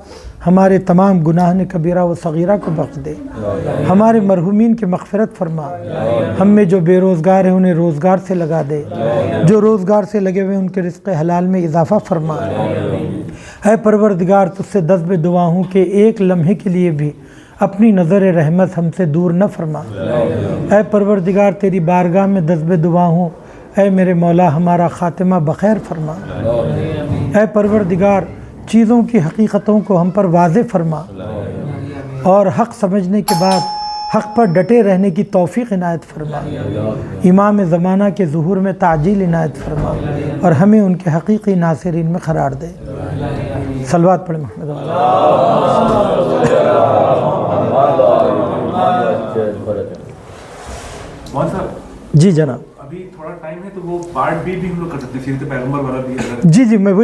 ہمارے تمام گناہ کبیرہ و صغیرہ کو بخش دے، ہمارے مرحومین کی مغفرت فرما، ہم میں جو بے روزگار ہیں انہیں روزگار سے لگا دے، جو روزگار سے لگے ہوئے ان کے رزق حلال میں اضافہ فرما۔ اے پروردگار تجھ سے دست دعا ہوں کہ ایک لمحے کے لیے بھی اپنی نظر رحمت ہم سے دور نہ فرما۔ اے پروردگار تیری بارگاہ میں دست دعا ہوں، اے میرے مولا ہمارا خاتمہ بخیر فرما۔ اے پروردگار چیزوں کی حقیقتوں کو ہم پر واضح فرما اور حق سمجھنے کے بعد حق پر ڈٹے رہنے کی توفیق عنایت فرما۔ امام زمانہ کے ظہور میں تعجیل عنایت فرما اور ہمیں ان کے حقیقی ناصرین میں قرار دے۔ صلوات پڑھیں محمد جی جناب۔ ابھی تھوڑا ٹائم ہے تو وہ پارٹ بھی ہم لوگ کر سکتے ہیں، سیرت پیغمبر والا بھی۔ جی میں وہی